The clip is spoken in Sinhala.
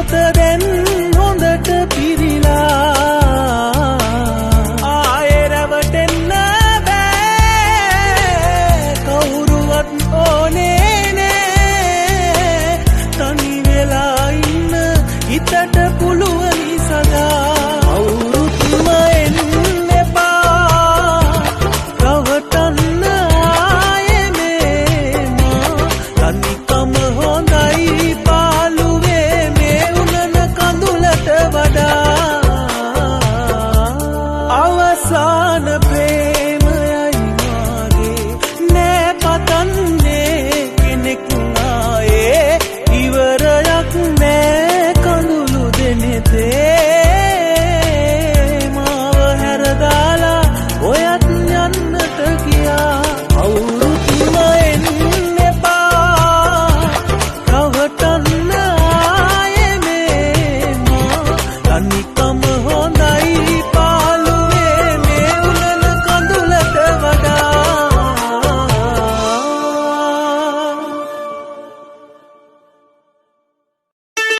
පොතෙන් හොඳට පිරීලා ආයෙ රැවටෙන්න බෑ කවුරුවත් ඕනේ නෑ තනි වෙලා ඉන්න හිතට පුළුවනි සදා අවුරුතුම එන්න එපා රවටන්න ආයෙ මේමා තනිකම හොඳයි පාළුවේ මේ උනන කඳුලට වඩා අවසාන ප්‍රේමයයි මාගේ නෑ පතන්නේ කෙනෙක් ආයේ ඉවරයක් නෑ කඳුළු දෙනෙතේ මාව හැරදාලා ඔයත් යන්නට ගියා අවුරුතුම එන්න එපා රවටන්න ආයෙ මේමා තනිකම